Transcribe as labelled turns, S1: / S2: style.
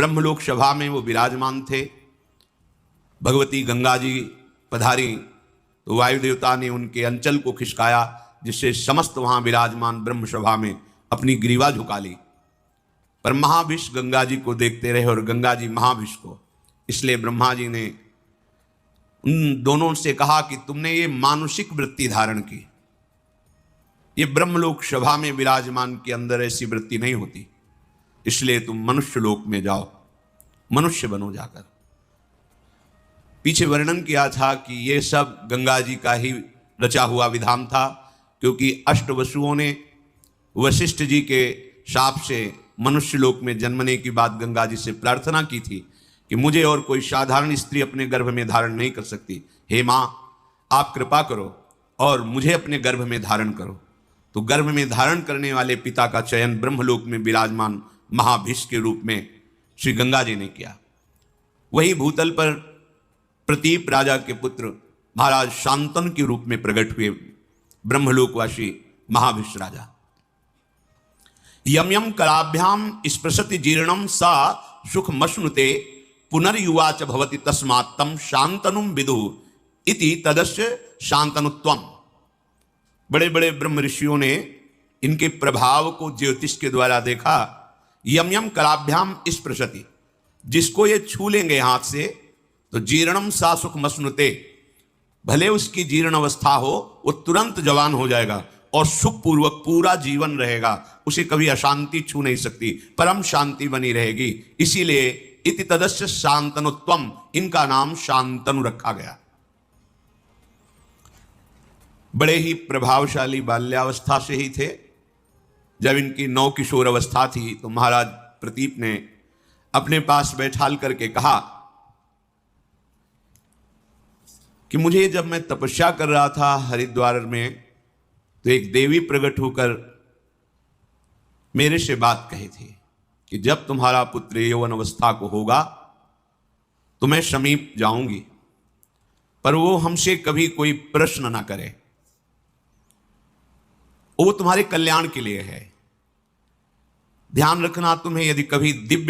S1: ब्रह्मलोक सभा में वो विराजमान थे। भगवती गंगा जी पधारी तो वायु देवता ने उनके अंचल को खिसकाया, जिससे समस्त वहां विराजमान ब्रह्म सभा में अपनी ग्रीवा झुका ली। पर महाविष गंगा जी को देखते रहे और गंगा जी महाविष को। इसलिए ब्रह्मा जी ने उन दोनों से कहा कि तुमने ये मानुषिक वृत्ति धारण की, ये ब्रह्मलोक सभा में विराजमान के अंदर ऐसी वृत्ति नहीं होती, इसलिए तुम मनुष्य लोक में जाओ, मनुष्य बनो जाकर। पीछे वर्णन किया था कि ये सब गंगा जी का ही रचा हुआ विधान था, क्योंकि अष्ट वसुओं ने वशिष्ठ जी के शाप से मनुष्य लोक में जन्मने की बात गंगा जी से प्रार्थना की थी कि मुझे और कोई साधारण स्त्री अपने गर्भ में धारण नहीं कर सकती, हे माँ आप कृपा करो और मुझे अपने गर्भ में धारण करो। तो गर्भ में धारण करने वाले पिता का चयन ब्रह्मलोक में विराजमान महाभिष के रूप में श्री गंगा जी ने किया। वही भूतल पर प्रतीप राजा के पुत्र महाराज शांतनु के रूप में प्रकट हुए ब्रह्मलोकवासी महाभिष राजा। यम यम कराभ्याम स्पृशति जीर्णम सा सुख मश्नुते पुनर्युवा च भवति तस्मात् तम शांतनुम विदु इति तदस्य शांतनुत्वम। बड़े बड़े ब्रह्म ऋषियों ने इनके प्रभाव को ज्योतिष के द्वारा देखा। यम यम कराभ्याम स्पृशति, जिसको ये छू लेंगे हाथ से तो जीर्णम सा सुख मश्नुते, भले उसकी जीर्ण अवस्था हो वो तुरंत जवान हो जाएगा और सुखपूर्वक पूरा जीवन रहेगा, उसे कभी अशांति छू नहीं सकती, परम शांति बनी रहेगी। इसीलिए इति तदस्य शांतनुत्वम, इनका नाम शांतनु रखा गया। बड़े ही प्रभावशाली बाल्यावस्था से ही थे। जब इनकी नौ किशोर अवस्था थी तो महाराज प्रतीप ने अपने पास बैठाल करके कहा कि मुझे जब मैं तपस्या कर रहा था हरिद्वार में तो एक देवी प्रकट होकर मेरे से बात कही थी कि जब तुम्हारा पुत्र यौवन अवस्था को होगा तो मैं समीप जाऊंगी, पर वो हमसे कभी कोई प्रश्न ना करे, वो तुम्हारे कल्याण के लिए है। ध्यान रखना, तुम्हें यदि कभी दिव्य